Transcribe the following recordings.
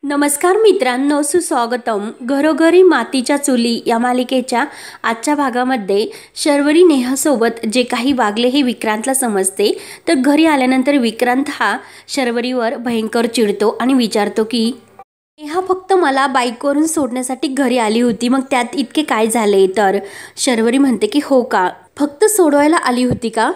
नमस्कार मित्रांनो, सुस्वागतम. घरोघरी मातीच्या चुली या मालिकेच्या आजच्या भागामध्ये शर्वरी नेहासोबत जे काही वागले हे विक्रांतला समजते. तर घरी आल्यानंतर विक्रांत हा शर्वरीवर भयंकर चिडतो आणि विचारतो की नेहा फक्त मला बाईकवरून सोडण्यासाठी घरी आली होती, मग त्यात इतके काय झाले? तर शर्वरी म्हणते की हो का, फक्त सोडवायला आली होती का?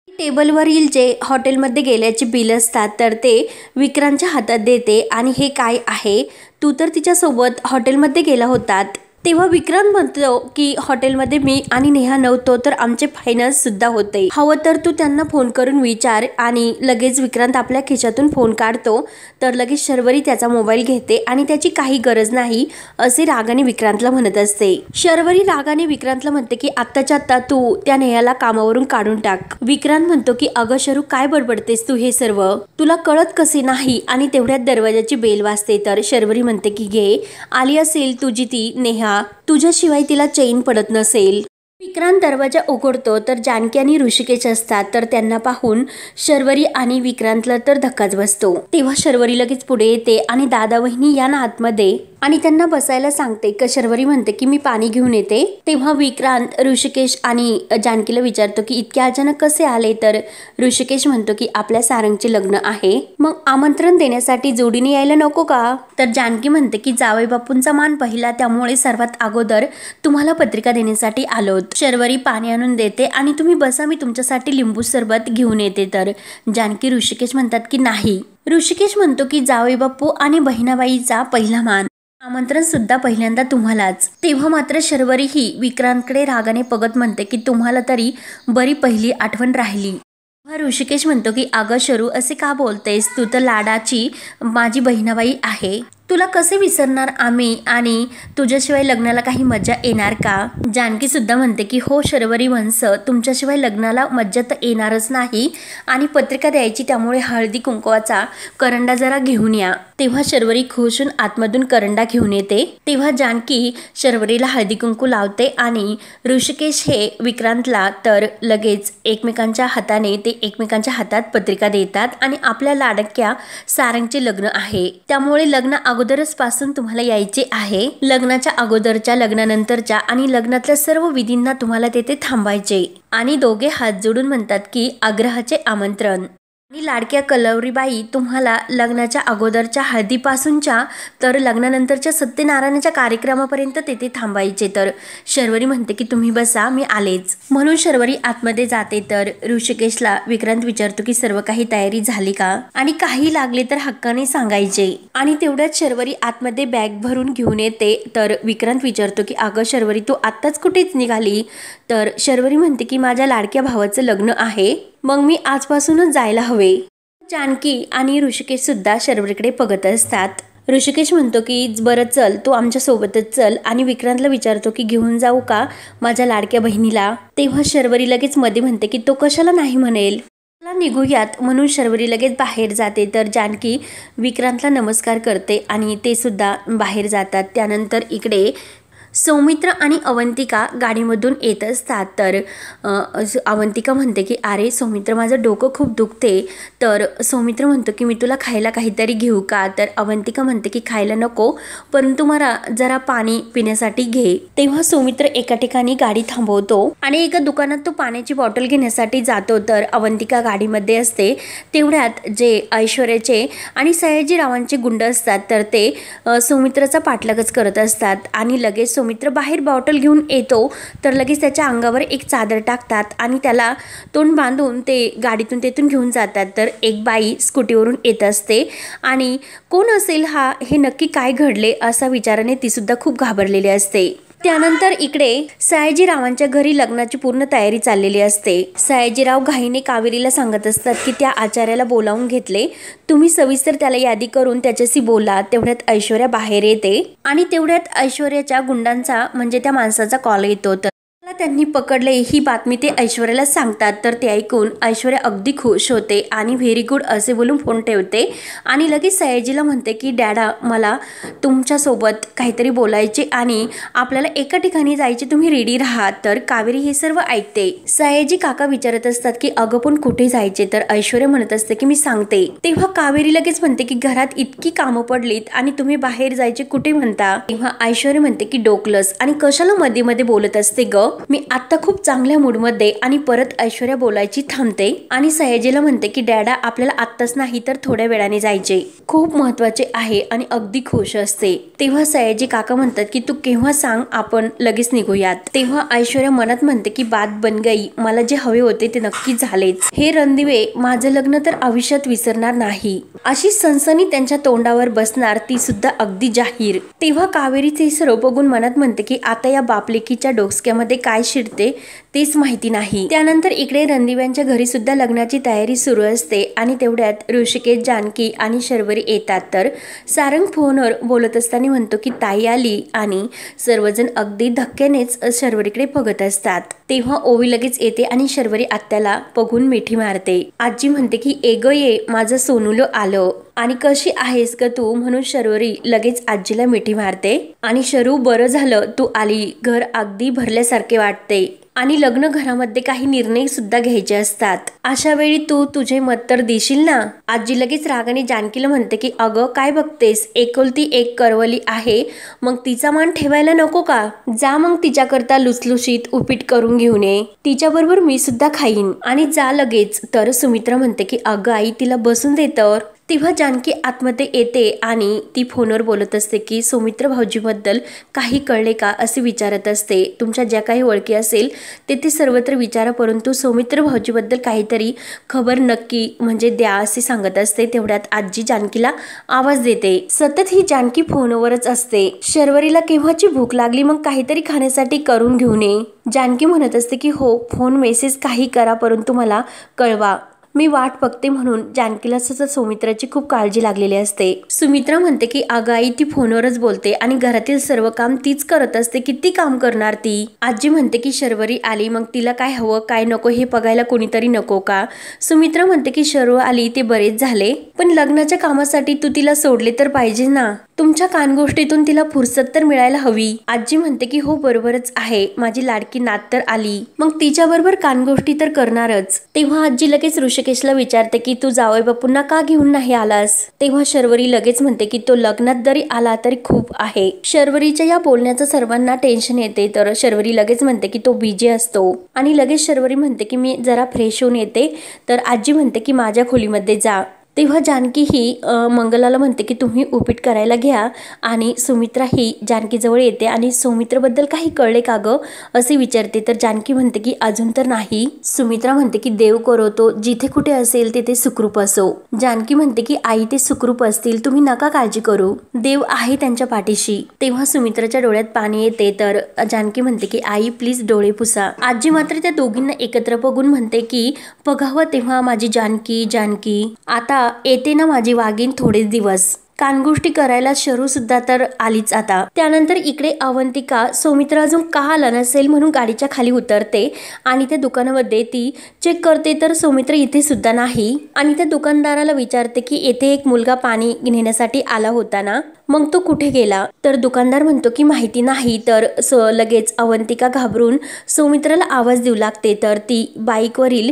टेबलवरील जे हॉटेलमध्ये गेल्याचे बिल असतात तर ते विक्रांतच्या हातात देते आणि हे काय आहे, तू तर तिच्यासोबत हॉटेलमध्ये गेला होतात. तेव्हा विक्रांत म्हणतो की हॉटेलमध्ये मी आणि नेहा नव्हतो, तर आमचे फायनान्स सुद्धा होते, हवं तर तू त्यांना फोन करून विचार. आणि लगेच विक्रांत आपल्या खिशातून फोन काढतो. तर लगेच शर्वरी त्याचा मोबाईल घेते आणि त्याची काही गरज नाही असे रागाने विक्रांतला म्हणत असते. शर्वरी रागाने विक्रांतला म्हणते की आत्ताच्या आत्ता तू त्या नेहाला कामावरून काढून टाक. विक्रांत म्हणतो की अगं शरू, काय बडबडतेस तू? हे सर्व तुला कळत कसे नाही? आणि तेवढ्यात दरवाजाची बेल वाजते. तर शर्वरी म्हणते की घे, आली असेल तुझी ती नेहा, तुझ्याशिवाय तिला चैन पडत नसेल. विक्रांत दरवाजा उघडतो तर जानकी आणि ऋषिकेश असतात. तर त्यांना पाहून शर्वरी आणि विक्रांतला तर धक्काच बसतो. तेव्हा शर्वरी लगेच पुढे येते आणि दादा वहिनी या ना आतमध्ये आणि त्यांना बसायला सांगते. शर्वरी म्हणते की मी पाणी घेऊन येते. तेव्हा विक्रांत ऋषिकेश आणि जानकीला विचारतो की इतक्या अचानक कसे आले? तर ऋषिकेश म्हणतो की आपल्या सारंगचे लग्न आहे, मग आमंत्रण देण्यासाठी जोडीने यायला नको का? तर जानकी म्हणते की जावई बापूंचा मान पहिला, त्यामुळे सर्वात अगोदर तुम्हाला पत्रिका देण्यासाठी आलो. शर्वरी पाणी आणून देते आणि तुम्ही बसा, मी तुमच्यासाठी लिंबू सरबत घेऊन येते. तर जानकी ऋषिकेश म्हणतात की नाही. ऋषिकेश म्हणतो की जावई बापू आणि बहिणाबाईचा पहिला मान, आमंत्रण सुद्धा पहिल्यांदा तुम्हालाच. तेव्हा मात्र शर्वरी ही विक्रांतकडे रागाने बघत म्हणते की तुम्हाला तरी बरी पहिली आठवण राहिली. ऋषिकेश म्हणतो की अगं शरू, असे का बोलतेस? तू तर लाडाची माझी बहिणाबाई आहे, तुला कसे विसरणार आम्ही? आणि तुझ्याशिवाय लग्नाला काही मजा येणार का? जानकी सुद्धा म्हणते की हो शर्वरी वंश, तुमच्याशिवाय लग्नाला मज्जा तर येणारच नाही. आणि पत्रिका द्यायची, त्यामुळे हळदी कुंकवाचा करंडा जरा घेऊन या. तेव्हा शर्वरी खुश होऊन आतमधून करंडा घेऊन येते. तेव्हा जानकी शर्वरीला हळदी कुंकू लावते आणि ऋषिकेश हे विक्रांतला तर लगेच एकमेकांच्या हाताने ते एकमेकांच्या हातात पत्रिका देतात. आणि आपल्या लाडक्या सारंगचे लग्न आहे, त्यामुळे लग्न अगोदरच पासून तुम्हाला यायचे आहे. लग्नाच्या अगोदरच्या, लग्नानंतरच्या आणि लग्नातल्या सर्व विधींना तुम्हाला तेथे थांबायचे. आणि दोघे हात जोडून म्हणतात की आग्रहाचे आमंत्रण. आणि लाडक्या कलवरीबाई तुम्हाला लग्नाच्या अगोदरच्या हळदीपासूनच्या तर लग्नानंतरच्या सत्यनारायणाच्या कार्यक्रमापर्यंत तेथे थांबायचे. तर शर्वरी म्हणते की तुम्ही बसा, मी आलेच. म्हणून शर्वरी आतमध्ये जाते. तर ऋषिकेशला विक्रांत विचारतो की सर्व काही तयारी झाली का? आणि काही लागले तर हक्काने सांगायचे. आणि तेवढ्यात शर्वरी आतमध्ये बॅग भरून घेऊन येते. तर विक्रांत विचारतो की अगं शर्वरी, तू आत्ताच कुठेच निघाली? तर शर्वरी म्हणते की माझ्या लाडक्या भावाचं लग्न आहे, मग मी आजपासूनच जायला हवे. जानकी आणि ऋषिकेश सुद्धा शर्वरीकडे बघत असतात. ऋषिकेश म्हणतो की बरं चल, तू आमच्या सोबतच चल. आणि विक्रांतला विचारतो की घेऊन जाऊ का माझ्या लाडक्या बहिणीला? तेव्हा शर्वरी लगेच मध्ये म्हणते की तो कशाला नाही म्हणेल, चला निघूयात. म्हणून शर्वरी लगेच बाहेर जाते. तर जानकी विक्रांतला नमस्कार करते आणि ते सुद्धा बाहेर जातात. त्यानंतर इकडे सौमित्र आणि अवंतिका गाडीमधून येत असतात. तर अवंतिका म्हणते की अरे सौमित्र, माझं डोकं खूप दुखते. तर सौमित्र म्हणतो की मी तुला खायला काहीतरी घेऊ का? तर अवंतिका म्हणते की खायला नको, परंतु मला जरा पाणी पिण्यासाठी घे. तेव्हा सौमित्र एका ठिकाणी गाडी थांबवतो आणि एका दुकानात तो पाण्याची बॉटल घेण्यासाठी जातो. तर अवंतिका गाडीमध्ये असते. तेवढ्यात जे ऐश्वर्याचे आणि सयाजीरावांचे गुंड असतात तर ते सौमित्राचा पाठलागच करत असतात. आणि लगेच सौमित्र बाहेर बॉटल घेऊन येतो. तर लगेच त्याच्या अंगावर एक चादर टाकतात आणि त्याला तोंड बांधून ते गाडीतून तेथून घेऊन जातात. तर एक बाई स्कूटीवरून येत असते आणि कोण असेल हा, हे नक्की काय घडले असा विचाराने ती सुद्धा खूप घाबरलेली असते. त्यानंतर इकडे सयाजीरावांच्या घरी लग्नाची पूर्ण तयारी चाललेली असते. सयाजीराव घाईने कावेरीला सांगत असतात की त्या आचार्याला बोलावून घेतले, तुम्ही सविस्तर त्याला यादी करून त्याच्याशी बोला. तेवढ्यात ऐश्वर्या बाहेर येते आणि तेवढ्यात ऐश्वर्याच्या गुंडांचा म्हणजे त्या माणसाचा कॉल येतो. तर त्यांनी पकडले ही बातमी ते ऐश्वर्याला सांगतात, तर ते ऐकून ऐश्वर्या अगदी खुश होते आणि व्हेरी गुड असे बोलून फोन ठेवते आणि लगेच सयाजीला म्हणते की डॅडा मला तुमच्यासोबत काहीतरी बोलायचे आणि आपल्याला एका ठिकाणी जायचे, तुम्ही रेडी राहा. तर कावेरी हे सर्व ऐकते. सयाजी काका विचारत असतात की अगं पण कुठे जायचे, तर ऐश्वर्या म्हणत असते की मी सांगते. तेव्हा कावेरी लगेच म्हणते की घरात इतकी कामं पडलीत आणि तुम्ही बाहेर जायचे कुठे म्हणता. तेव्हा ऐश्वर्या म्हणते की डोकलस आणि कशाला मध्ये मध्ये बोलत असते ग, मी आता खूप चांगल्या मूड मध्ये. आणि परत ऐश्वर्या बोलायची थांबते आणि सयाजीला म्हणते की डॅडा आपल्याला आत्ताच नाही तर थोड्या वेळाने जायचे, खूप महत्वाचे आहे आणि अगदी खुश असते. तेव्हा सयाजी काका म्हणतात की तू केव्हा सांग, आपण लगेच निघूयात. तेव्हा ऐश्वर्या मनात म्हणते की बात बन गई, मला जे हवे होते ते नक्की झालेच. हे रणदिवे माझं लग्न तर आयुष्यात विसरणार नाही. अशी सनसनी त्यांच्या तोंडावर बसणार, ती सुद्धा अगदी जाहीर. तेव्हा कावेरीचे सर्व बघून मनात म्हणते की आता या बापलेकीच्या डोसक्यामध्ये काय शिरते तेच माहिती नाही. त्यानंतर इकडे रणदिव्यांच्या घरी सुद्धा लग्नाची तयारी सुरू असते आणि तेवढ्यात ऋषिकेश, जानकी आणि शर्वरी येतात. तर सारंग फोनवर बोलत असताना म्हणतो की ताई आली आणि सर्वजण अगदी धक्क्यानेच शर्वरीकडे बघत असतात. तेव्हा ओवी लगेच येते आणि शर्वरी आत्याला बघून मिठी मारते. आजी म्हणते की एगो ये माझं सोनूलो आलं आणि कशी आहेस ग तू, म्हणून शर्वरी लगेच आजीला मिठी मारते आणि शरू बरं झालं तू आली, घर अगदी भरल्यासारखे वाटते आणि लग्न घरामध्ये काही निर्णय सुद्धा घ्यायचे असतात, अशा वेळी तू तुझे मत तर देशील ना. आजी लगेच रागाने जानकीला म्हणते की अगं काय बघतेस, एकुलती एक करवली आहे, मग तिचा मान ठेवायला नको का, जा मग तिच्याकरता लुसलुशीत उपीट करून घेऊन ये, तिच्याबरोबर मी सुद्धा खाईन आणि जा लगेच. तर सुमित्रा म्हणते की अगं आई तिला बसून दे. तर तेव्हा जानकी आतमध्ये येते आणि ती फोनवर बोलत असते की सौमित्र भाऊजीबद्दल काही कळले का असे विचारत असते. तुमच्या ज्या काही ओळखी असेल ते सर्वत्र विचारा, परंतु सौमित्र भाऊजीबद्दल काहीतरी खबर नक्की म्हणजे द्या असे सांगत असते. तेवढ्यात आजी जानकीला आवाज देते. सतत ही जानकी फोनवरच असते. शर्वरीला केव्हाची भूक लागली, मग काहीतरी खाण्यासाठी करून घेऊन ये. जानकी म्हणत असते की हो, फोन मेसेज काही करा परंतु मला कळवा, मी वाट बघते. म्हणून जानकीला सौमित्राची खूप काळजी लागलेली असते. सुमित्रा म्हणते की अगं आई ती फोनवरच बोलते आणि घरातील सर्व काम तीच करत असते, किती काम करणार ती. आजी म्हणते की शर्वरी आली, मग तिला काय हवं काय नको हे बघायला कोणीतरी नको का. सुमित्रा म्हणते की शर्व आली ते बरेच झाले, पण लग्नाच्या कामासाठी तू तिला सोडले तर पाहिजे ना, तुमच्या कानगोष्टीतून तिला फुरसत तर मिळायला हवी. आजी म्हणते की हो बरोबरच आहे, माझी लाडकी नात तर आली, मग तिच्या बरोबर कानगोष्टी तर करणारच. तेव्हा आजी लगेच ऋषिकेशला विचारते की तू जावई बापूंना का घेऊन नाही आलास. तेव्हा शर्वरी लगेच म्हणते की तो लग्नात जरी आला तरी खूप आहे. शर्वरीच्या या बोलण्याचं सर्वांना टेन्शन येते. तर शर्वरी लगेच म्हणते की तो बिझी असतो आणि लगेच शर्वरी म्हणते की मी जरा फ्रेश होऊन येते. तर आजी म्हणते की माझ्या खोलीमध्ये जा. तेव्हा जानकी ही मंगलाला म्हणते की तुम्ही उपीट करायला घ्या आणि सुमित्रा ही जानकी जवळ येते आणि सौमित्रबद्दल काही कळले का ग असे विचारते. तर जानकी म्हणते की अजून तर नाही. सुमित्रा म्हणते की देव करतो जिथे कुठे असेल तिथे सुखरूप असो. जानकी म्हणते की आई ते सुखरूप असतील, तुम्ही नका काळजी करू, देव आहे त्यांच्या पाठीशी. तेव्हा सुमित्राच्या डोळ्यात पाणी येते. तर जानकी म्हणते की आई प्लीज डोळे पुसा. आजी मात्र त्या दोघींना एकत्र बघून म्हणते की बघावं तेव्हा माझी जानकी जानकी, आता येते ना माझी वागीन थोडेच दिवस. कानगोष्टी करायला शरू सुद्धा तर आलीच आता. त्यानंतर इकडे अवंतिका सौमित्र अजून का आला नसेल म्हणून गाडीच्या खाली उतरते आणि त्या दुकानामध्ये ती चेक करते. तर सौमित्र इथे सुद्धा नाही आणि त्या दुकानदाराला विचारते की येथे एक मुलगा पाणी घेण्यासाठी आला होता ना, मग तो कुठे गेला. तर दुकानदार म्हणतो की माहिती नाही. तर लगेच अवंतिका घाबरून सौमित्राला आवाज देऊ लागते. तर ती बाईकवरील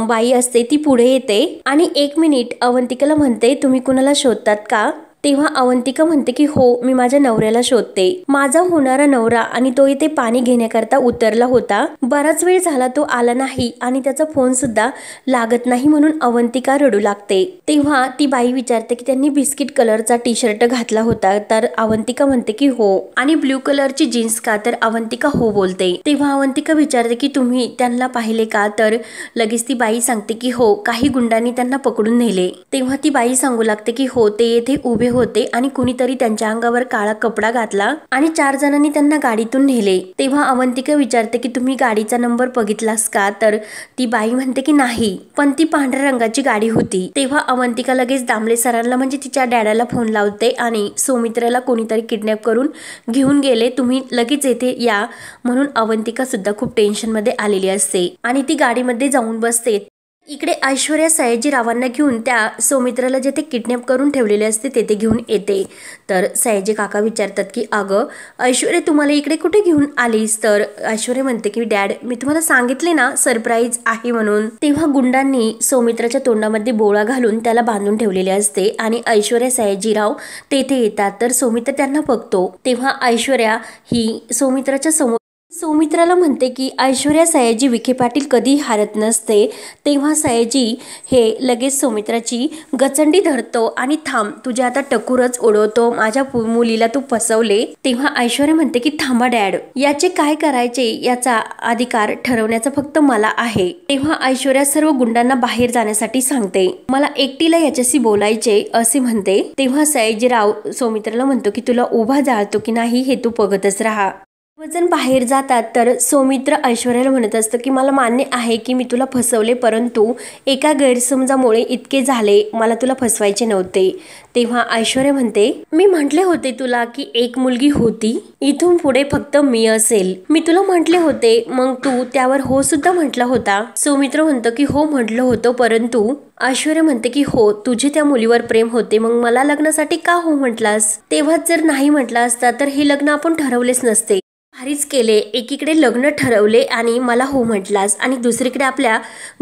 बाई असते ती पुढे येते आणि 1 मिनिट अवंतिकाला म्हणते तुम्ही कुणाला शोधतात का. तेव्हा अवंतिका म्हणते की हो, मी माझ्या नवऱ्याला शोधते, माझा होणारा नवरा आणि तो इथे पाणी घेण्याकरता उतरला होता, बराच वेळ झाला तो आला नाही आणि त्याचा फोन सुद्धा लागत नाही, म्हणून अवंतिका रडू लागते. तेव्हा ती बाई विचारते की त्यांनी बिस्किट कलरचा टी शर्ट घातला होता. तर अवंतिका म्हणते की हो, आणि ब्ल्यू कलरची जीन्स का. तर अवंतिका हो बोलते. तेव्हा अवंतिका विचारते की तुम्ही त्यांना पाहिले का. तर लगेच ती बाई सांगते की हो, काही गुंडांनी त्यांना पकडून नेले. तेव्हा ती बाई सांगू लागते की हो, ते येथे उभे होते आणि कुणीतरी त्यांच्या अंगावर काळा कपडा घातला आणि 4 जणांनी त्यांना गाडीतून नेले। तेव्हा अवंतिका विचारते की तुम्ही गाडीचा नंबर बघितलास का? तर ती बाई म्हणते की नाही, पण ती पांढऱ्या रंगाची गाडी होती। तेव्हा अवंतिका लगेच दामले सरांना म्हणजे तिच्या डॅडाला फोन लावते आणि सौमित्राला कोणीतरी किडनॅप करून घेऊन गेले, तुम्ही लगेच येथे या म्हणून अवंतिका सुद्धा खूप टेन्शन मध्ये आलेली असते आणि ती गाडीमध्ये जाऊन बसते। इकडे ऐश्वर्या सयाजीरावांना घेऊन त्या सौमित्राला जिथे किडनॅप करून ठेवलेले असते तेथे घेऊन येते। तर सयाजी काका विचारतात की अगं ऐश्वर्या, तुम्हाला इकडे कुठे घेऊन आलीस? तर ऐश्वर्या म्हणते की डॅड, मी तुम्हाला सांगितले ना सरप्राईज आहे म्हणून। तेव्हा गुंडांनी सौमित्राच्या तोंडामध्ये बोळा घालून त्याला बांधून ठेवलेले असते आणि ऐश्वर्या सयाजीराव तेथे येतात। तर सौमित्र त्यांना बघतो तेव्हा ऐश्वर्या ही सौमित्राच्या समोर सौमित्राला म्हणते की ऐश्वर्या सयाजी विखे पाटील कधी हारत नसते। तेव्हा सयाजी हे लगेच सौमित्राची गचंडी धरतो आणि थांब, तुझ्या आता टकूरच उडवतो, माझ्या मुलीला तू फसवले। तेव्हा ऐश्वर्या म्हणते की थांबा डॅड, याचे काय करायचे याचा अधिकार ठरवण्याचा फक्त मला आहे। तेव्हा ऐश्वर्या सर्व गुंडांना बाहेर जाण्यासाठी सांगते, मला एकटीला याच्याशी बोलायचे असे म्हणते। तेव्हा सयाजीराव सौमित्राला म्हणतो की तुला उभा जाळतो की नाही हे तू बघतच राहा। जण बाहेर जातात तर सौमित्र ऐश्वर्याला म्हणत असतं की मला मान्य आहे की मी तुला फसवले, परंतु एका गैरसमजामुळे इतके झाले, मला तुला फसवायचे नव्हते। तेव्हा ऐश्वर्या म्हणते, मी म्हटले होते तुला की एक मुलगी होती, इथून पुढे फक्त मी असेल, मी तुला म्हटले होते, मग तू त्यावर हो सुद्धा म्हटला होता। सौमित्र म्हणतो की हो म्हटलं होतं, परंतु ऐश्वर्या म्हणते की हो तुझे त्या मुलीवर प्रेम होते, मग मला लग्नासाठी का हो म्हटलास? तेव्हा जर नाही म्हटला असता तर हे लग्न आपण ठरवलेच नसते, भारीच केले, एकीकडे लग्न ठरवले आणि मला हो म्हटलास आणि दुसरीकडे आपल्या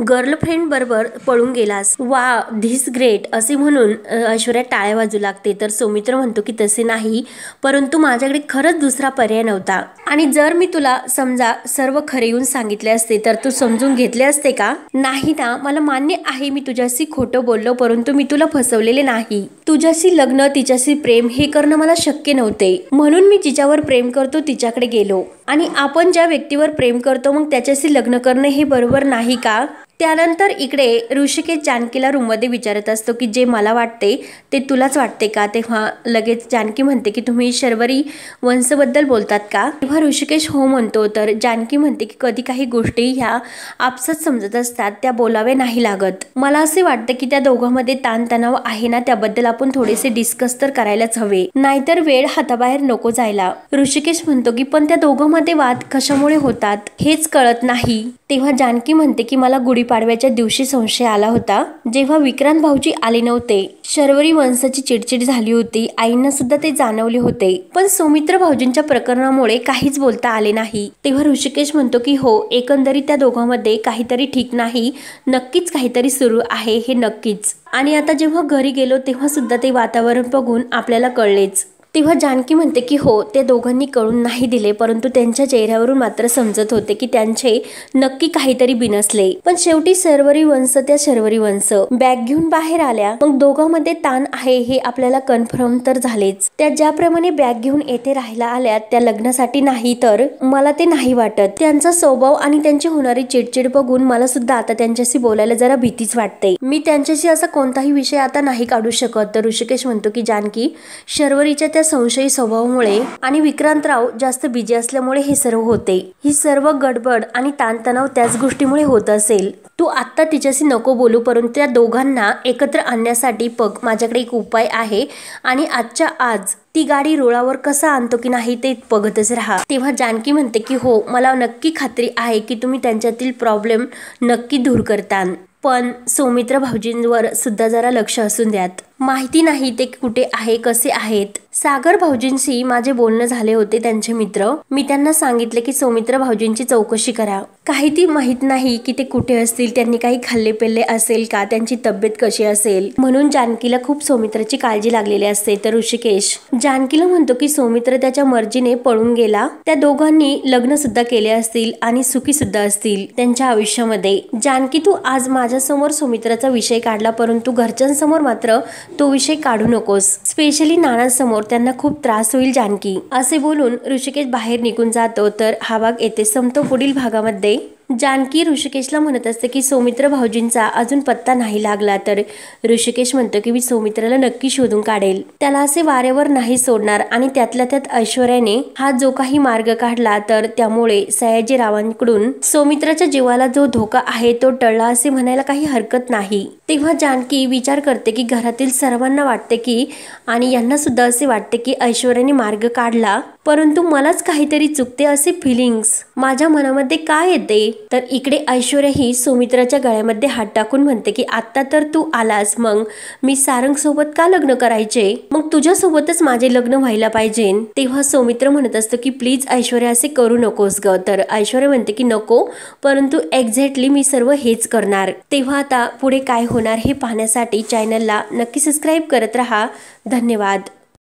गर्लफ्रेंड बरोबर पळून गेलास, वा धिस ग्रेट असे म्हणून ऐश्वर्या टाळ्या वाजू लागते। तर सौमित्र म्हणतो की तसे नाही, परंतु माझ्याकडे खरंच दुसरा पर्याय नव्हता आणि जर मी तुला समजा सर्व खरे येऊन सांगितले असते तर तू समजून घेतले असते का? नाही ना, मला मान्य आहे मी तुझ्याशी खोटं बोललो, परंतु मी तुला फसवलेले नाही। तुझ्याशी लग्न, तिच्याशी प्रेम हे करणं मला शक्य नव्हते, म्हणून मी जिच्यावर प्रेम करतो तिच्याकडे गेलो आणि आपण ज्या व्यक्तीवर प्रेम करतो मग त्याच्याशी लग्न करणे हे बरोबर नाही का? त्यानंतर इकडे ऋषिकेश जानकीला रूममध्ये विचारत असतो की जे मला वाटते ते तुलाच वाटते का? तेव्हा लगेच जानकी म्हणते की तुम्ही शर्वरी वंशबद्दल बोलतात का? तेव्हा ऋषिकेश हो म्हणतो। तर जानकी म्हणते की कधी काही गोष्टी ह्या आपसात समजत असतात, त्या बोलावे नाही लागत। मला असे वाटते की त्या दोघांमध्ये ताणतणाव आहे ना, त्याबद्दल आपण थोडेसे डिस्कस तर करायलाच हवे, नाहीतर वेळ हाताबाहेर नको जायला। ऋषिकेश म्हणतो की पण त्या दोघांमध्ये वाद कशामुळे होतात हेच कळत नाही। तेव्हा जानकी म्हणते की मला गुढीपाडव्याच्या दिवशी संशय आला होता, जेव्हा विक्रांत भाऊजी आले नव्हते, शर्वरी वंशाची चिडचिड झाली होती, आईंना सुद्धा ते जाणवले होते, पण सौमित्र भाऊजींच्या प्रकरणामुळे काहीच बोलता आले नाही। तेव्हा ऋषिकेश म्हणतो की हो एकंदरीत त्या दोघांमध्ये काहीतरी ठीक नाही, नक्कीच काहीतरी सुरू आहे हे नक्कीच, आणि आता जेव्हा घरी गेलो तेव्हा सुद्धा ते वातावरण बघून आपल्याला कळलेच। तेव्हा जानकी म्हणते की हो त्या दोघांनी कळून नाही दिले, परंतु त्यांच्या चेहऱ्यावरून मात्र समजत होते की त्यांचे नक्की काहीतरी बिनसले। पण शेवटी शर्वरी वंश त्या शर्वरी वंश बॅग घेऊन बाहेर आल्या, मग दोघांमध्ये ताण आहे हे आपल्याला कन्फर्म तर झालेच। त्या ज्याप्रमाणे बॅग घेऊन येथे राहायला आल्या त्या लग्नासाठी नाही, तर मला ते नाही वाटत। त्यांचा स्वभाव आणि त्यांची होणारी चिडचिड बघून मला सुद्धा आता त्यांच्याशी बोलायला जरा भीतीच वाटते, मी त्यांच्याशी असा कोणताही विषय आता नाही काढू शकत। तर ऋषिकेश म्हणतो की जानकी, शर्वरीच्या संशयी स्वभावामुळे आणि विक्रांतराव जास्त बिजी असल्यामुळे हे सर्व होते, ही सर्व गडबड आणि ताणतणाव त्याच गोष्टीमुळे होत असेल। तू आत्ता तिच्याशी नको बोलू, परंतु त्या दोघांना एकत्र आणण्यासाठी बघ माझ्याकडे एक उपाय आहे आणि आजच्या आज ती गाडी रुळावर कसा आणतो की नाही ते बघतच राहा। तेव्हा जानकी म्हणते की हो मला नक्की खात्री आहे की तुम्ही त्यांच्यातील प्रॉब्लेम नक्की दूर करतान, पण सौमित्र भाऊजींवर सुद्धा जरा लक्ष असून द्यात, माहिती नाही ते कुठे आहे कसे आहेत। सागर भाऊजींशी माझे बोलणं झाले होते, त्यांचे मित्र, मी त्यांना सांगितले की सौमित्र भाऊजींची चौकशी करा, काही ती माहित नाही की ते कुठे असतील, त्यांनी काही खाल्ले पेल्ले असेल का, त्यांची तब्येत कशी असेल, म्हणून जानकीला खूप सौमित्राची काळजी लागलेली असते। तर ऋषिकेश जानकीला म्हणतो की सौमित्र त्याच्या मर्जीने पळून गेला, त्या दोघांनी लग्न सुद्धा केले असतील आणि सुखी सुद्धा असतील त्यांच्या आयुष्यामध्ये। जानकी तू आज माझ्या समोर सौमित्राचा विषय काढला, परंतु घरच्यांसमोर मात्र तो विषय काढू नकोस, स्पेशली नानांसमोर, त्यांना खूप त्रास होईल जानकी, असे बोलून ऋषिकेश बाहेर निघून जातो। तर हा भाग येथे संपतो, पुढील भागामध्ये जानकी ऋषिकेशला म्हणत असते की सौमित्र भाऊजींचा अजून पत्ता नाही लागला, तर ऋषिकेश म्हणतो की मी सौमित्राला नक्की शोधून काढेल, त्याला असे वाऱ्यावर नाही सोडणार. आणि त्यातल्या त्यात ऐश्वर्याने हा जो काही मार्ग काढला तर त्यामुळे सयाजीरावांकडून सौमित्राच्या जीवाला जो धोका आहे तो टळला असे म्हणायला काही हरकत नाही. तेव्हा जानकी विचार करते की घरातील सर्वांना वाटते की आणि यांना सुद्धा असे वाटते की ऐश्वर्याने मार्ग काढला, परंतु मलाच काहीतरी चुकते असे फिलिंग्स माझ्या मनामध्ये काय येते. तर इकडे ऐश्वर्या ही सौमित्राच्या गळ्यामध्ये हात टाकून म्हणते की आता तर तू आलास, मग मी सारंग सोबत का लग्न करायचे, मग तुझ्या सोबतच माझे लग्न व्हायला पाहिजे. तेव्हा सौमित्र म्हणत असतो की प्लीज ऐश्वर्या असे करू नकोस ग. तर ऐश्वर्या म्हणते की नको, परंतु एक्झॅक्टली मी सर्व हेच करणार. तेव्हा आता पुढे काय होणार हे पाहण्यासाठी चॅनलला नक्की सबस्क्राईब करत राहा. धन्यवाद.